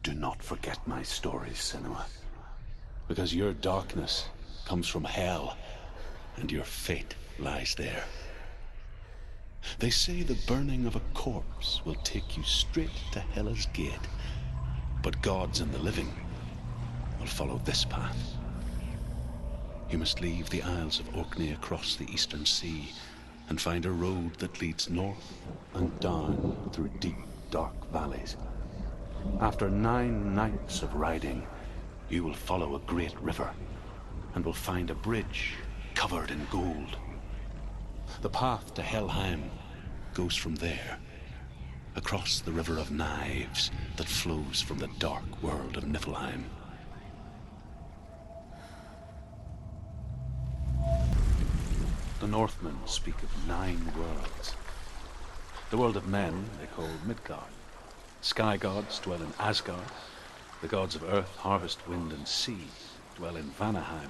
Do not forget my stories, Senua, because your darkness comes from hell, and your fate lies there. They say the burning of a corpse will take you straight to Hela's gate, but gods and the living will follow this path. You must leave the Isles of Orkney across the eastern sea and find a road that leads north and down through deep, dark valleys. After 9 nights of riding, you will follow a great river and will find a bridge covered in gold. The path to Helheim goes from there, across the river of knives that flows from the dark world of Niflheim. The Northmen speak of 9 worlds. The world of men they call Midgard. Sky gods dwell in Asgard. The gods of earth, harvest, wind, and sea dwell in Vanaheim.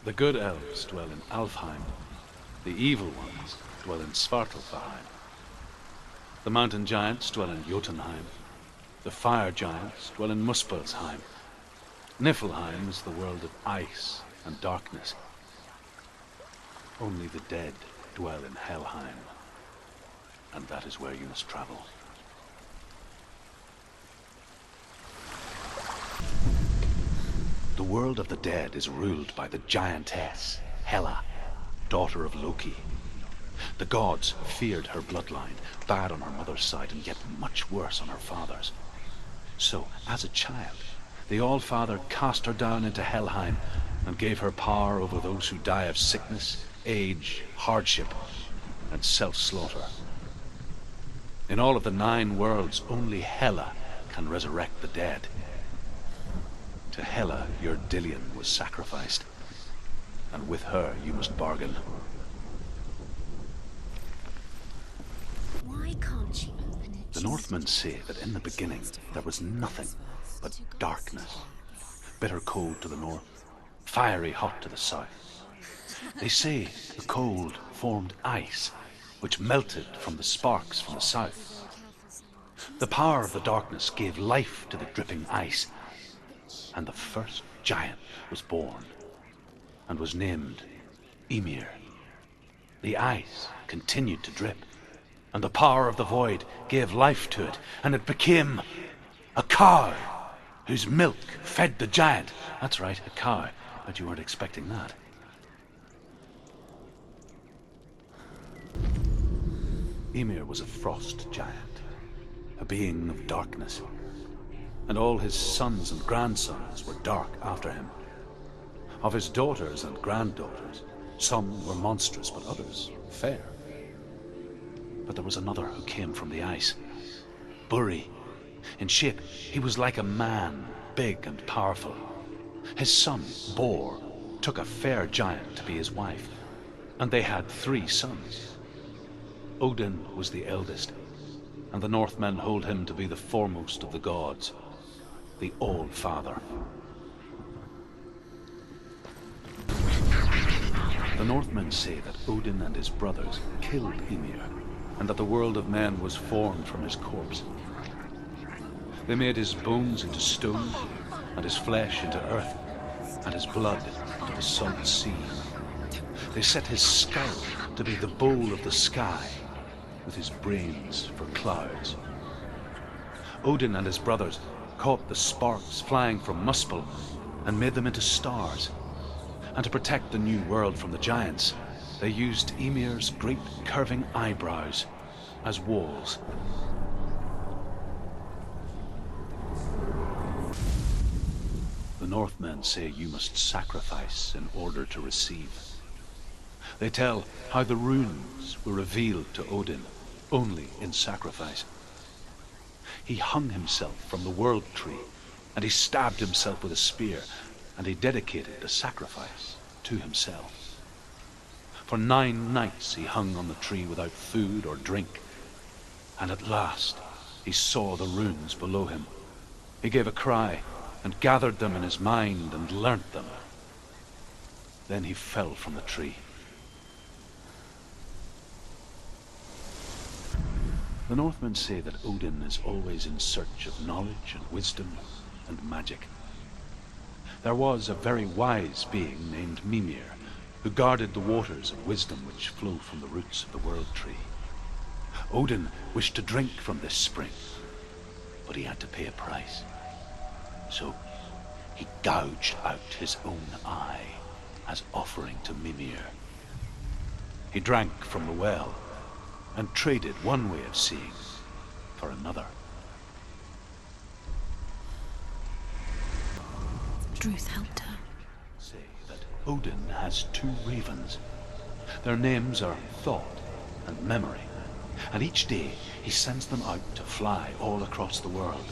The good elves dwell in Alfheim. The evil ones dwell in Svartalfheim. The mountain giants dwell in Jotunheim. The fire giants dwell in Muspelheim. Niflheim is the world of ice and darkness. Only the dead dwell in Helheim, and that is where you must travel. The world of the dead is ruled by the giantess, Hela, daughter of Loki. The gods feared her bloodline, bad on her mother's side and yet much worse on her father's. So, as a child, the All-Father cast her down into Helheim and gave her power over those who die of sickness, age, hardship, and self-slaughter. In all of the 9 worlds, only Hela can resurrect the dead. To Hela, your Dillion was sacrificed, and with her you must bargain. Why can't you open it? The Northmen say that in the beginning there was nothing but darkness. Bitter cold to the north, fiery hot to the south. They say the cold formed ice, which melted from the sparks from the south. The power of the darkness gave life to the dripping ice, and the first giant was born, and was named Ymir. The ice continued to drip, and the power of the void gave life to it, and it became a cow, whose milk fed the giant. That's right, a cow, but you weren't expecting that. Ymir was a frost giant, a being of darkness, and all his sons and grandsons were dark after him. Of his daughters and granddaughters, some were monstrous, but others fair. But there was another who came from the ice, Buri. In shape, he was like a man, big and powerful. His son, Bor, took a fair giant to be his wife, and they had 3 sons. Odin was the eldest, and the Northmen hold him to be the foremost of the gods, the All-Father. The Northmen say that Odin and his brothers killed Ymir, and that the world of men was formed from his corpse. They made his bones into stone, and his flesh into earth, and his blood into the salt sea. They set his skull to be the bowl of the sky, with his brains for clouds. Odin and his brothers caught the sparks flying from Muspel and made them into stars. And to protect the new world from the giants, they used Ymir's great curving eyebrows as walls. The Northmen say you must sacrifice in order to receive. They tell how the runes were revealed to Odin only in sacrifice. He hung himself from the world tree, and he stabbed himself with a spear, and he dedicated the sacrifice to himself. For 9 nights he hung on the tree without food or drink, and at last he saw the runes below him. He gave a cry, and gathered them in his mind and learnt them. Then he fell from the tree. The Northmen say that Odin is always in search of knowledge and wisdom and magic. There was a very wise being named Mimir, who guarded the waters of wisdom which flow from the roots of the world tree. Odin wished to drink from this spring, but he had to pay a price. So he gouged out his own eye as offering to Mimir. He drank from the well and traded one way of seeing for another. Truth helped her. Say that Odin has two ravens. Their names are Thought and Memory, and each day he sends them out to fly all across the world.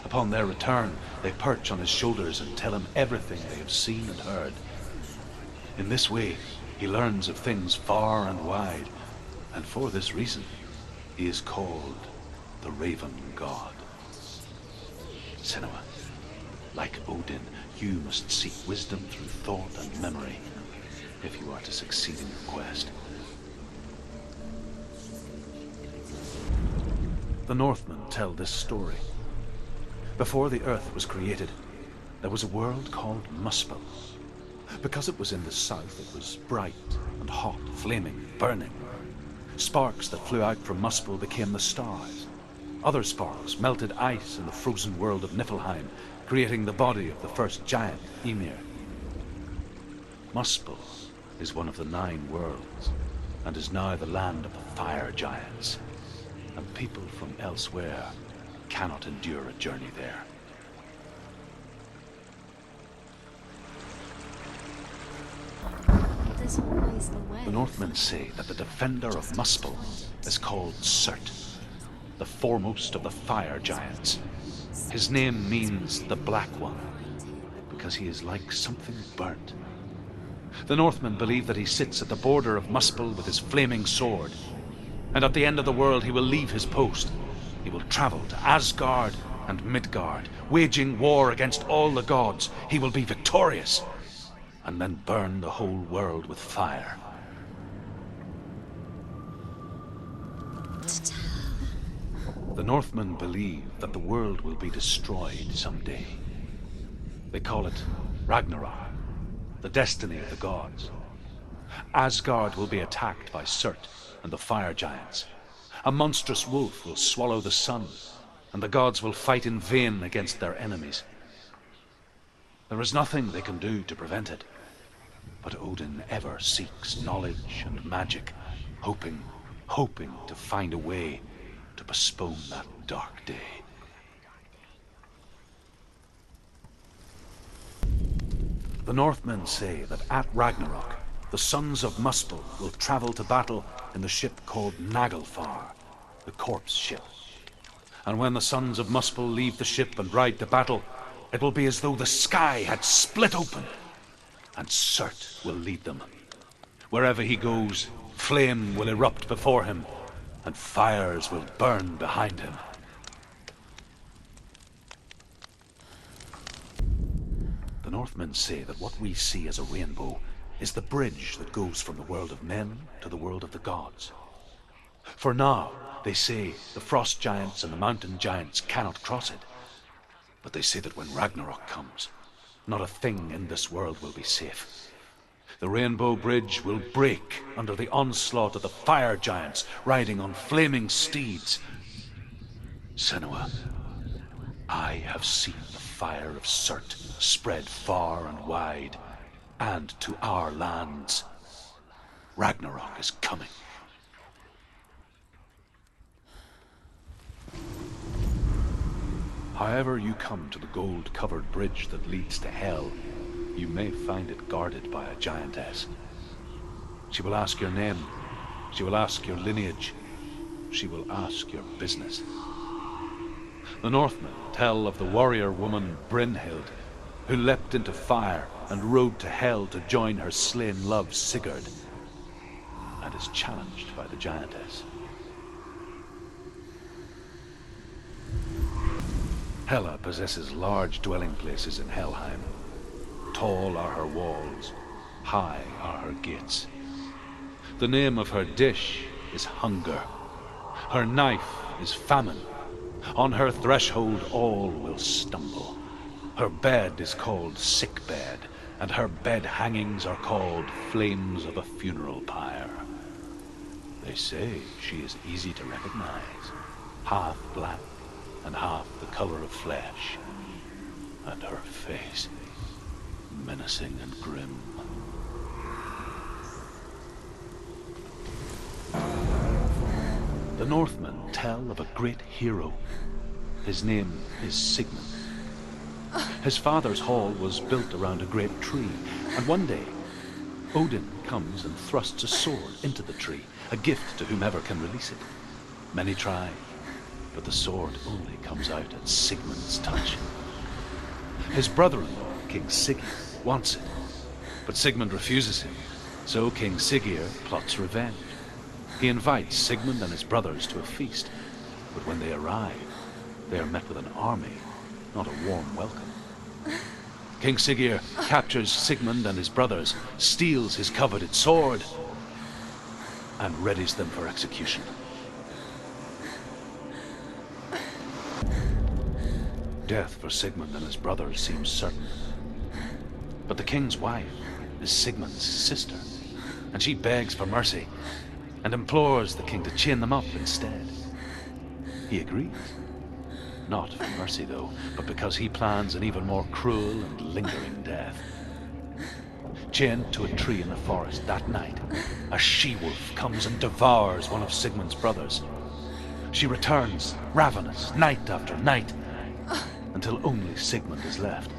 Upon their return, they perch on his shoulders and tell him everything they have seen and heard. In this way, he learns of things far and wide, and for this reason, he is called the Raven God. Senua, like Odin, you must seek wisdom through thought and memory if you are to succeed in your quest. The Northmen tell this story. Before the earth was created, there was a world called Muspel. Because it was in the south, it was bright and hot, flaming, burning. Sparks that flew out from Muspel became the stars. Other sparks melted ice in the frozen world of Niflheim, creating the body of the first giant, Ymir. Muspel is one of the 9 worlds, and is now the land of the fire giants, and people from elsewhere cannot endure a journey there. There's always the way. The Northmen say that the defender of Muspel is called Surt, the foremost of the fire giants. His name means the Black One, because he is like something burnt. The Northmen believe that he sits at the border of Muspel with his flaming sword, and at the end of the world he will leave his post. He will travel to Asgard and Midgard, waging war against all the gods. He will be victorious, and then burn the whole world with fire. The Northmen believe that the world will be destroyed someday. They call it Ragnarok, the destiny of the gods. Asgard will be attacked by Surt and the fire giants. A monstrous wolf will swallow the sun, and the gods will fight in vain against their enemies. There is nothing they can do to prevent it, but Odin ever seeks knowledge and magic, hoping to find a way to postpone that dark day. The Northmen say that at Ragnarok, the sons of Muspel will travel to battle in the ship called Naglfar, the corpse ship. And when the sons of Muspel leave the ship and ride to battle, it will be as though the sky had split open, and Surt will lead them. Wherever he goes, flame will erupt before him, and fires will burn behind him. The Northmen say that what we see as a rainbow is the bridge that goes from the world of men to the world of the gods. For now, they say, the frost giants and the mountain giants cannot cross it. But they say that when Ragnarok comes, not a thing in this world will be safe. The rainbow bridge will break under the onslaught of the fire giants riding on flaming steeds. Senua, I have seen the fire of Surt spread far and wide, and to our lands. Ragnarok is coming. However you come to the gold-covered bridge that leads to Hell, you may find it guarded by a giantess. She will ask your name, she will ask your lineage, she will ask your business. The Northmen tell of the warrior woman Brynhild, who leapt into fire and rode to Hell to join her slain love Sigurd, and is challenged by the giantess. Hela possesses large dwelling places in Helheim. Tall are her walls, high are her gates. The name of her dish is hunger, Her knife is famine. On her threshold all will stumble. Her bed is called sick bed, and her bed hangings are called flames of a funeral pyre. They say she is easy to recognize, half black and half the color of flesh, and her face menacing and grim. The Northmen tell of a great hero. His name is Sigmund. His father's hall was built around a great tree, and one day Odin comes and thrusts a sword into the tree, a gift to whomever can release it. Many try, but the sword only comes out at Sigmund's touch. His brother-in-law, King Sigurd, wants it, but Sigmund refuses him, so King Sigurd plots revenge. He invites Sigmund and his brothers to a feast, but when they arrive, they are met with an army, not a warm welcome. King Sigurd captures Sigmund and his brothers, steals his coveted sword, and readies them for execution. Death for Sigmund and his brothers seems certain. But the king's wife is Sigmund's sister, and she begs for mercy and implores the king to chain them up instead. He agrees. Not for mercy, though, but because he plans an even more cruel and lingering death. Chained to a tree in the forest that night, a she-wolf comes and devours one of Sigmund's brothers. She returns, ravenous, night after night, until only Sigmund is left.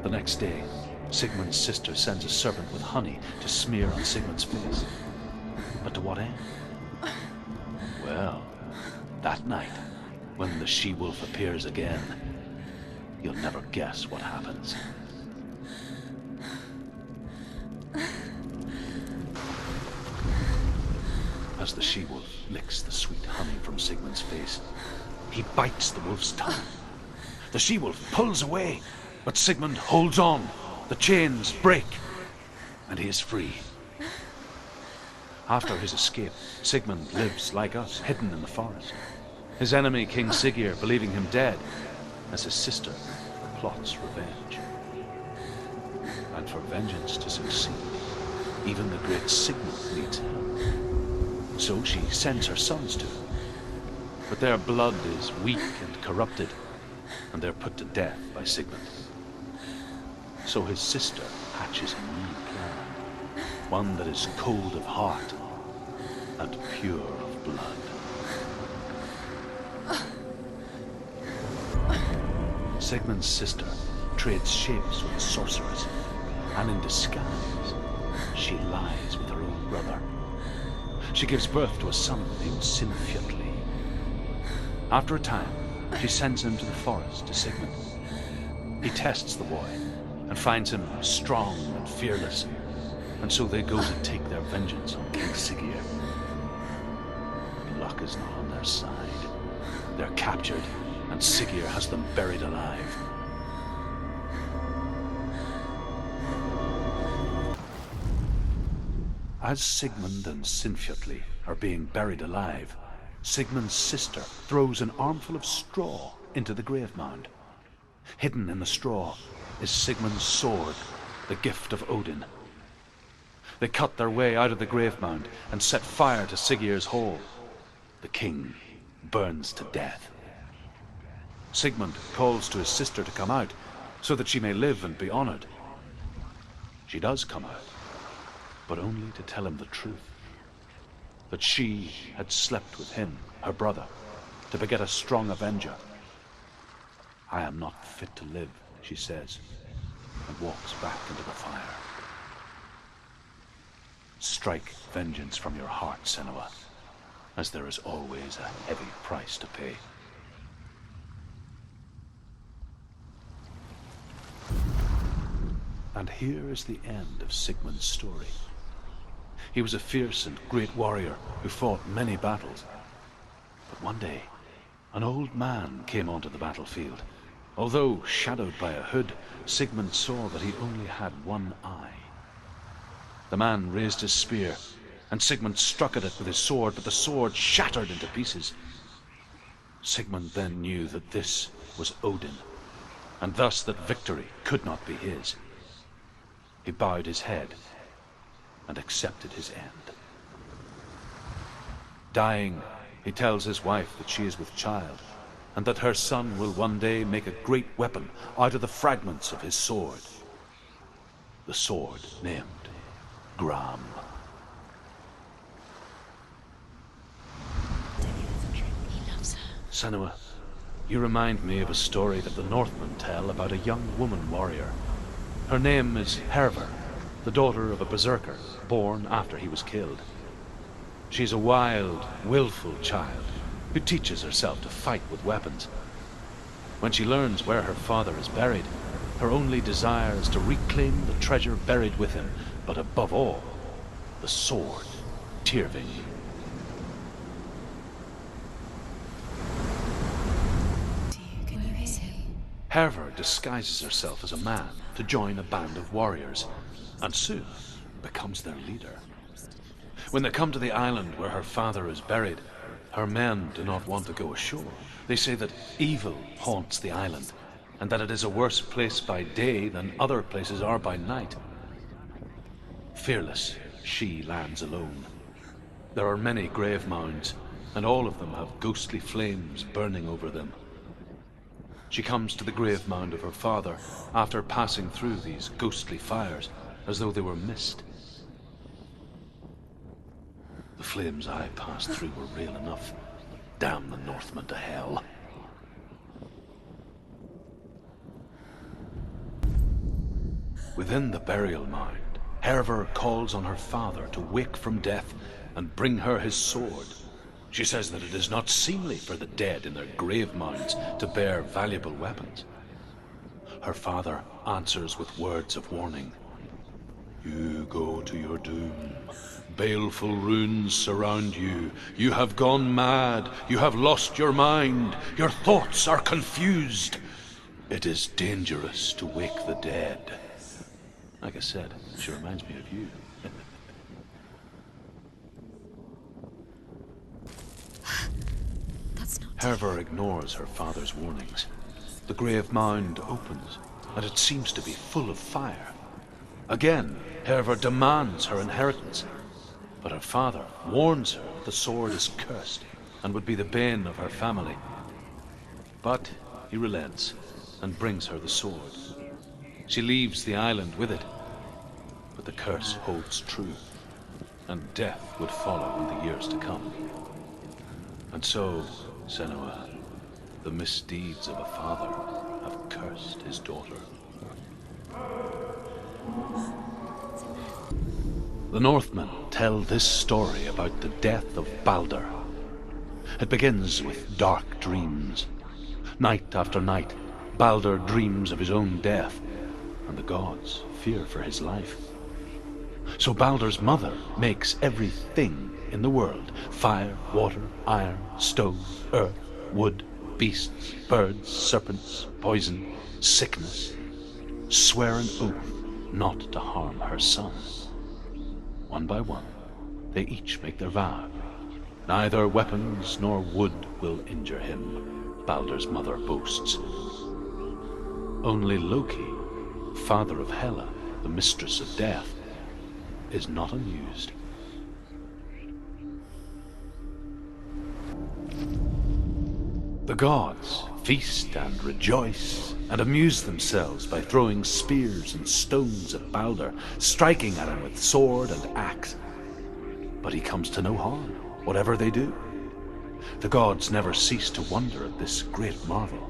The next day, Sigmund's sister sends a serpent with honey to smear on Sigmund's face. But to what end? Well, that night, when the she-wolf appears again, you'll never guess what happens. As the she-wolf licks the sweet honey from Sigmund's face, he bites the wolf's tongue. The she-wolf pulls away, but Sigmund holds on. The chains break, and he is free. After his escape, Sigmund lives like us, hidden in the forest. His enemy, King Sigurd, believing him dead, as his sister plots revenge. And for vengeance to succeed, even the great Sigmund needs help. So she sends her sons to him. But their blood is weak and corrupted, and they're put to death by Sigmund. So his sister hatches a new plan, one that is cold of heart and pure of blood. Sigmund's sister trades shapes with the sorceress, and in disguise, she lies with her own brother. She gives birth to a son named Sinfjotli. After a time, she sends him to the forest to Sigmund. He tests the boy and finds him strong and fearless, and so they go to take their vengeance on King Sigurd. But luck is not on their side. They're captured, and Sigurd has them buried alive. As Sigmund and Sinfjotli are being buried alive, Sigmund's sister throws an armful of straw into the grave mound. Hidden in the straw is Sigmund's sword, the gift of Odin. They cut their way out of the grave mound and set fire to Sigurd's hall. The king burns to death. Sigmund calls to his sister to come out so that she may live and be honored. She does come out, but only to tell him the truth. That she had slept with him, her brother, to beget a strong avenger. I am not fit to live, she says, and walks back into the fire. Strike vengeance from your heart, Senua, as there is always a heavy price to pay. And here is the end of Sigmund's story. He was a fierce and great warrior who fought many battles. But one day, an old man came onto the battlefield. Although shadowed by a hood, Sigmund saw that he only had one eye. The man raised his spear and Sigmund struck at it with his sword, but the sword shattered into pieces. Sigmund then knew that this was Odin, and thus that victory could not be his. He bowed his head and accepted his end. Dying, he tells his wife that she is with child, and that her son will one day make a great weapon out of the fragments of his sword. The sword named Gram. He loves her. Senua, you remind me of a story that the Northmen tell about a young woman warrior. Her name is Hervor, the daughter of a berserker, born after he was killed. She's a wild, willful child who teaches herself to fight with weapons. When she learns where her father is buried, her only desire is to reclaim the treasure buried with him, but above all, the sword, Tyrving. Can you hear him? Hervor disguises herself as a man to join a band of warriors, and soon becomes their leader. When they come to the island where her father is buried, her men do not want to go ashore. They say that evil haunts the island, and that it is a worse place by day than other places are by night. Fearless, she lands alone. There are many grave mounds, and all of them have ghostly flames burning over them. She comes to the grave mound of her father after passing through these ghostly fires, as though they were mist. The flames I passed through were real enough. Damn the Northmen to hell. Within the burial mound, Hervor calls on her father to wake from death and bring her his sword. She says that it is not seemly for the dead in their grave mounds to bear valuable weapons. Her father answers with words of warning. You go to your doom. Baleful runes surround you. You have gone mad. You have lost your mind. Your thoughts are confused. It is dangerous to wake the dead. Like I said, she reminds me of you. That's not. Hervor ignores her father's warnings. The grave mound opens, and it seems to be full of fire. Again, Hervor demands her inheritance, but her father warns her that the sword is cursed and would be the bane of her family. But he relents and brings her the sword. She leaves the island with it, but the curse holds true, and death would follow in the years to come. And so, Senua, the misdeeds of a father have cursed his daughter. The Northmen tell this story about the death of Baldur. It begins with dark dreams. Night after night, Baldur dreams of his own death, and the gods fear for his life. So Baldur's mother makes everything in the world: fire, water, iron, stone, earth, wood, beasts, birds, serpents, poison, sickness, swear an oath not to harm her son. One by one, they each make their vow. Neither weapons nor wood will injure him, Baldur's mother boasts. Only Loki, father of Hela, the mistress of death, is not amused. The gods feast and rejoice and amuse themselves by throwing spears and stones at Baldur, striking at him with sword and axe. But he comes to no harm, whatever they do. The gods never cease to wonder at this great marvel.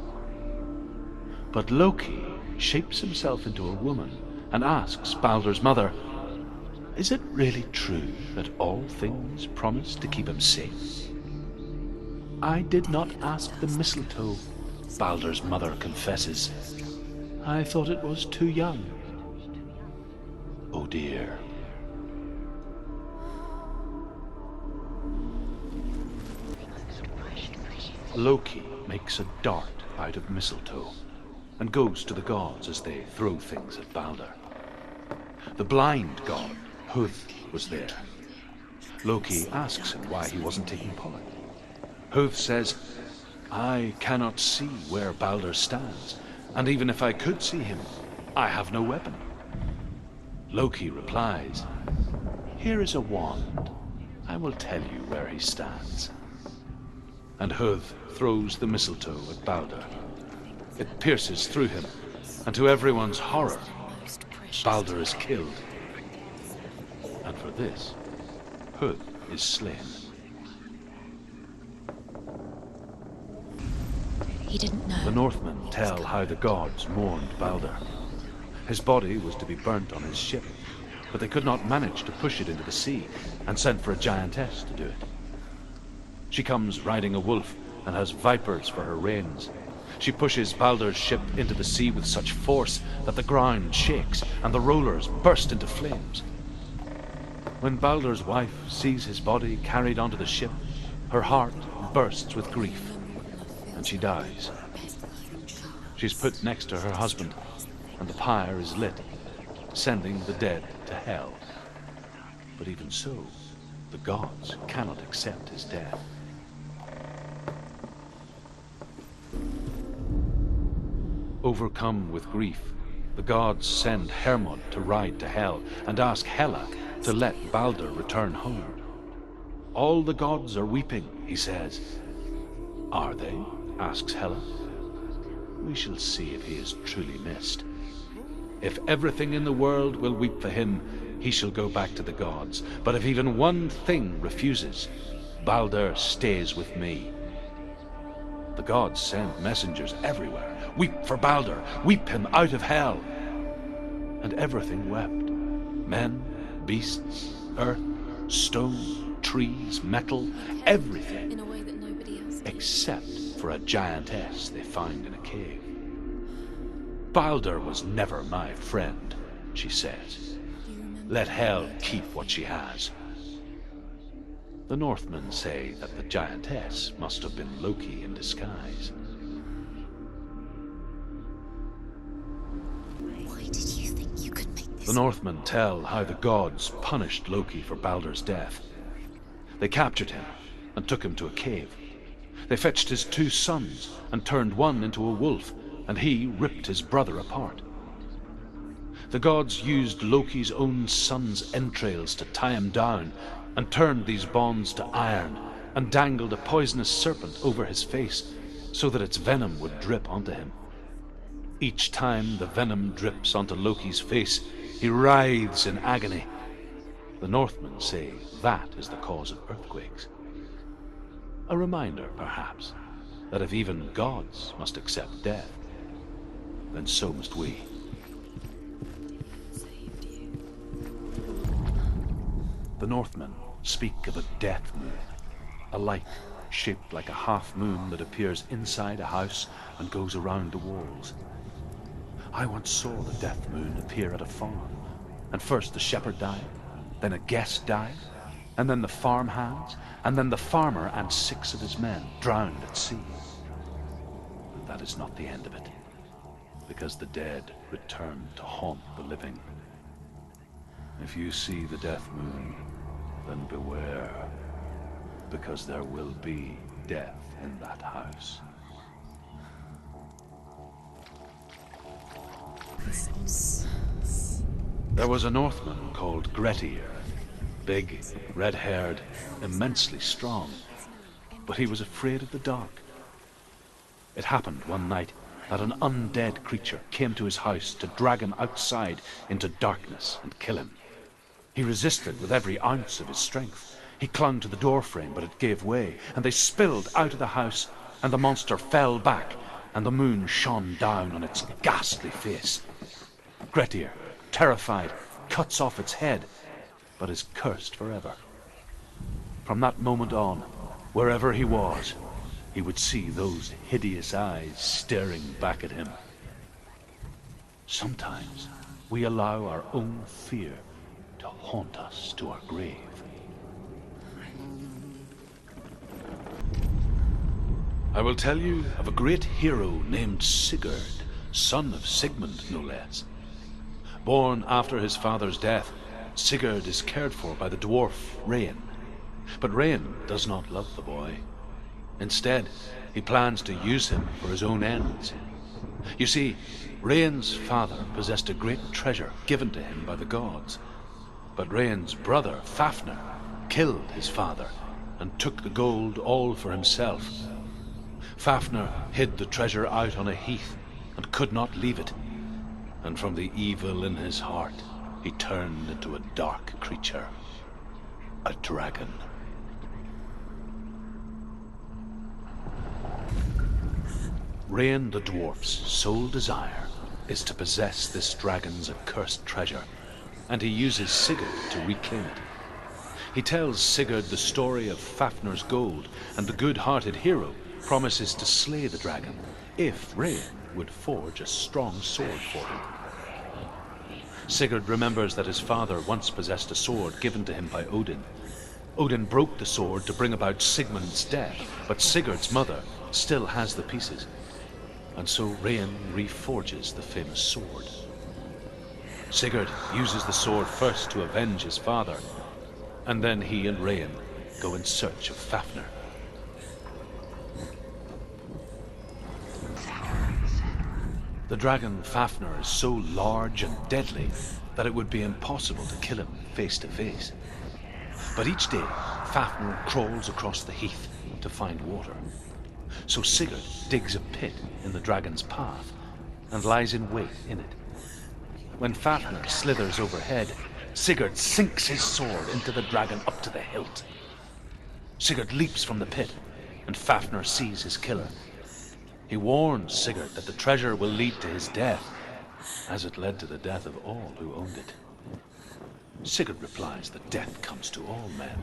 But Loki shapes himself into a woman and asks Baldur's mother, "Is it really true that all things promise to keep him safe?" "I did not ask the mistletoe," Baldur's mother confesses. "I thought it was too young." Oh dear. Loki makes a dart out of mistletoe and goes to the gods as they throw things at Baldur. The blind god, Huth, was there. Loki asks him why he wasn't taking part. Hooth says, "I cannot see where Balder stands, and even if I could see him, I have no weapon." Loki replies, "Here is a wand. I will tell you where he stands." And Hooth throws the mistletoe at Balder. It pierces through him, and to everyone's horror, Balder is killed. And for this, Hooth is slain. He didn't know. The Northmen tell how the gods mourned Balder. His body was to be burnt on his ship, but they could not manage to push it into the sea, and sent for a giantess to do it. She comes riding a wolf and has vipers for her reins. She pushes Balder's ship into the sea with such force that the ground shakes and the rollers burst into flames. When Balder's wife sees his body carried onto the ship, her heart bursts with grief, and she dies. She's put next to her husband, and the pyre is lit, sending the dead to hell. But even so, the gods cannot accept his death. Overcome with grief, the gods send Hermod to ride to Hell and ask Hela to let Balder return home. All the gods are weeping, he says. Are they? Asks Hela. We shall see if he is truly missed. If everything in the world will weep for him, he shall go back to the gods. But if even one thing refuses, Balder stays with me. The gods send messengers everywhere. Weep for Balder, weep him out of hell. And everything wept. Men, beasts, earth, stone, trees, metal, everything. In a way that nobody else did. Except for a giantess they find in a cave. Balder was never my friend, she says. Let Hel keep what she has. The Northmen say that the giantess must have been Loki in disguise. Why did you think you could make this? The Northmen tell how the gods punished Loki for Balder's death. They captured him and took him to a cave. They fetched his 2 sons and turned one into a wolf, and he ripped his brother apart. The gods used Loki's own son's entrails to tie him down, and turned these bonds to iron, and dangled a poisonous serpent over his face, so that its venom would drip onto him. Each time the venom drips onto Loki's face, he writhes in agony. The Northmen say that is the cause of earthquakes. A reminder, perhaps, that if even gods must accept death, then so must we. The Northmen speak of a death moon, a light shaped like a half moon that appears inside a house and goes around the walls. I once saw the death moon appear at a farm, and first the shepherd died, then a guest died, and then the farmhands, and then the farmer and 6 of his men drowned at sea. But that is not the end of it, because the dead return to haunt the living. If you see the death moon, then beware, because there will be death in that house. There was a Northman called Grettir, big, red-haired, immensely strong, but he was afraid of the dark. It happened one night that an undead creature came to his house to drag him outside into darkness and kill him. He resisted with every ounce of his strength. He clung to the doorframe, but it gave way, and they spilled out of the house, and the monster fell back, and the moon shone down on its ghastly face. Grettir, terrified, cuts off its head, but is cursed forever. From that moment on, wherever he was, he would see those hideous eyes staring back at him. Sometimes we allow our own fear to haunt us to our grave. I will tell you of a great hero named Sigurd, son of Sigmund, no less. Born after his father's death, Sigurd is cared for by the dwarf Rain. But Rain does not love the boy. Instead, he plans to use him for his own ends. You see, Rain's father possessed a great treasure given to him by the gods. But Rain's brother, Fafnir, killed his father and took the gold all for himself. Fafnir hid the treasure out on a heath and could not leave it. And from the evil in his heart, he turned into a dark creature, a dragon. Rain the dwarf's sole desire is to possess this dragon's accursed treasure, and he uses Sigurd to reclaim it. He tells Sigurd the story of Fafnir's gold, and the good-hearted hero promises to slay the dragon if Rain would forge a strong sword for him. Sigurd remembers that his father once possessed a sword given to him by Odin. Odin broke the sword to bring about Sigmund's death, but Sigurd's mother still has the pieces. And so Rain reforges the famous sword. Sigurd uses the sword first to avenge his father, and then he and Rain go in search of Fafnir. The dragon Fafnir is so large and deadly that it would be impossible to kill him face to face. But each day, Fafnir crawls across the heath to find water. So Sigurd digs a pit in the dragon's path and lies in wait in it. When Fafnir slithers overhead, Sigurd sinks his sword into the dragon up to the hilt. Sigurd leaps from the pit, and Fafnir sees his killer. He warns Sigurd that the treasure will lead to his death, as it led to the death of all who owned it. Sigurd replies that death comes to all men,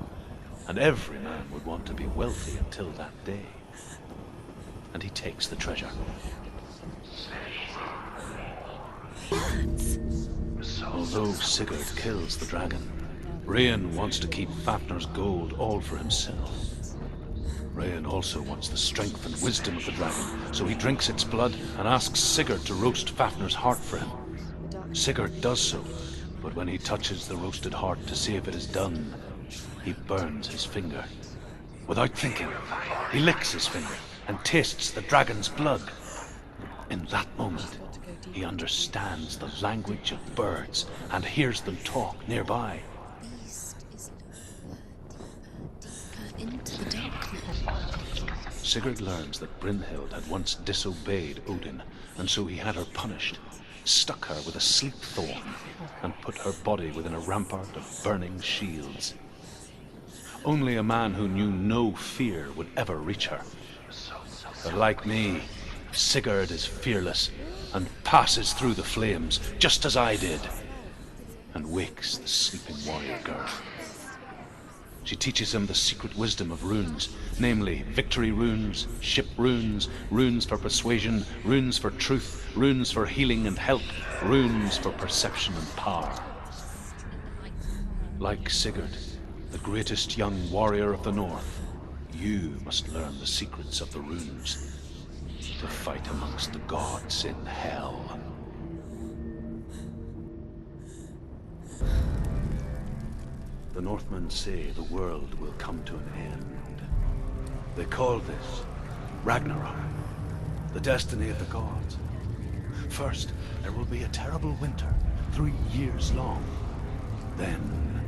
and every man would want to be wealthy until that day. And he takes the treasure. Although Sigurd kills the dragon, Rain wants to keep Fafnir's gold all for himself. Rain also wants the strength and wisdom of the dragon, so he drinks its blood and asks Sigurd to roast Fafnir's heart for him. Sigurd does so, but when he touches the roasted heart to see if it is done, he burns his finger. Without thinking, he licks his finger and tastes the dragon's blood. In that moment, he understands the language of birds and hears them talk nearby. Sigurd learns that Brynhild had once disobeyed Odin, and so he had her punished, stuck her with a sleep thorn, and put her body within a rampart of burning shields. Only a man who knew no fear would ever reach her. But like me, Sigurd is fearless and passes through the flames, just as I did, and wakes the sleeping warrior girl. She teaches him the secret wisdom of runes, namely victory runes, ship runes, runes for persuasion, runes for truth, runes for healing and help, runes for perception and power. Like Sigurd, the greatest young warrior of the North, you must learn the secrets of the runes to fight amongst the gods in hell. The Northmen say the world will come to an end. They call this Ragnarok, the destiny of the gods. First, there will be a terrible winter, 3 years long. Then,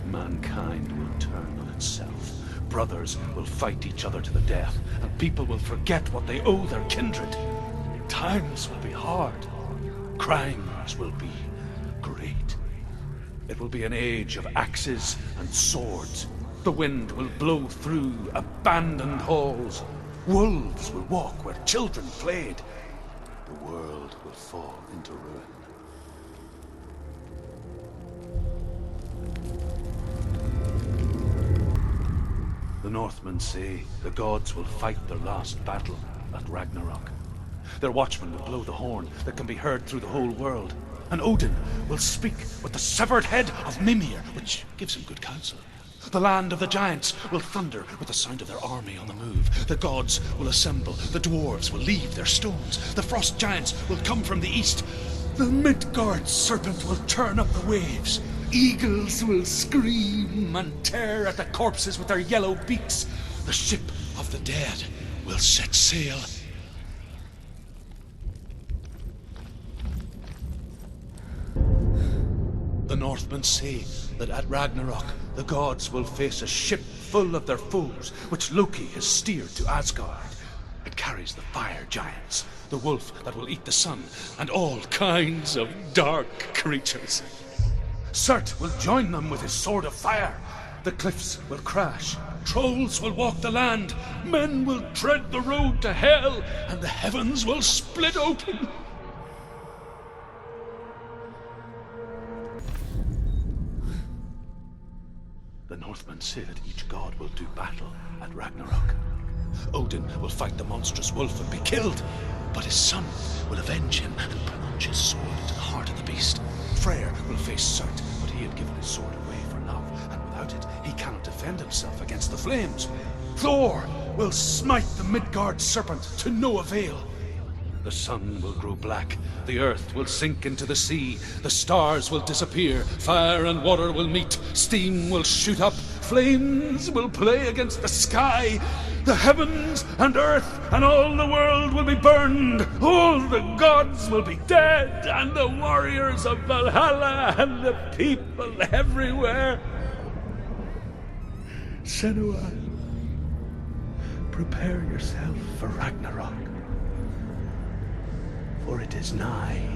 mankind will turn on itself. Brothers will fight each other to the death, and people will forget what they owe their kindred. Times will be hard. Crimes will be great. It will be an age of axes and swords. The wind will blow through abandoned halls. Wolves will walk where children played. The world will fall into ruin. The Northmen say the gods will fight their last battle at Ragnarok. Their watchmen will blow the horn that can be heard through the whole world. And Odin will speak with the severed head of Mimir, which gives him good counsel. The land of the giants will thunder with the sound of their army on the move. The gods will assemble. The dwarves will leave their stones. The frost giants will come from the east. The Midgard serpent will turn up the waves. eagles will scream and tear at the corpses with their yellow beaks. The ship of the dead will set sail. The Northmen say that at Ragnarok, the gods will face a ship full of their foes, which Loki has steered to Asgard. It carries the fire giants, the wolf that will eat the sun, and all kinds of dark creatures. Surt will join them with his sword of fire. The cliffs will crash, trolls will walk the land, men will tread the road to hell, and the heavens will split open. The Northmen say that each god will do battle at Ragnarok. Odin will fight the monstrous wolf and be killed, but his son will avenge him and plunge his sword into the heart of the beast. Freyr will face Surt, but he had given his sword away for love, and without it he cannot defend himself against the flames. Thor will smite the Midgard serpent to no avail. The sun will grow black, the earth will sink into the sea, the stars will disappear, fire and water will meet, steam will shoot up, flames will play against the sky, the heavens and earth and all the world will be burned, all the gods will be dead, and the warriors of Valhalla and the people everywhere. Senua, prepare yourself for Ragnarok, for it is nigh.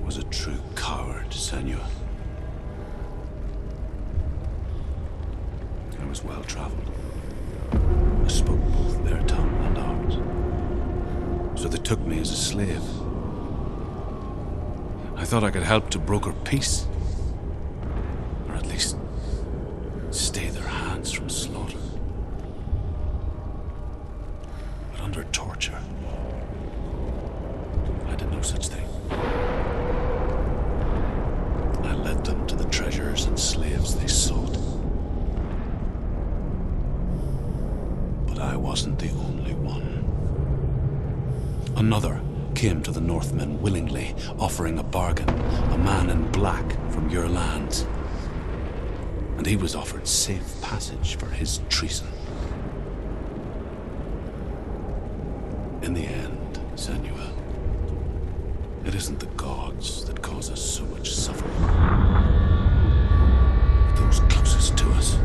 Was a true coward, Senua. I was well traveled. I spoke both their tongue and ours. So they took me as a slave. I thought I could help to broker peace, or at least stay their hands from slaughter. But under torture, I did no such thing. I led them to the treasures and slaves they sought. But I wasn't the only one. Another came to the Northmen willingly, offering a bargain, a man in black from your lands. And he was offered safe passage for his treason. In the end, Senua, it isn't the gods that cause us so much suffering, but those closest to us.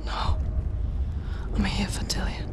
No. I'm here for Dillian.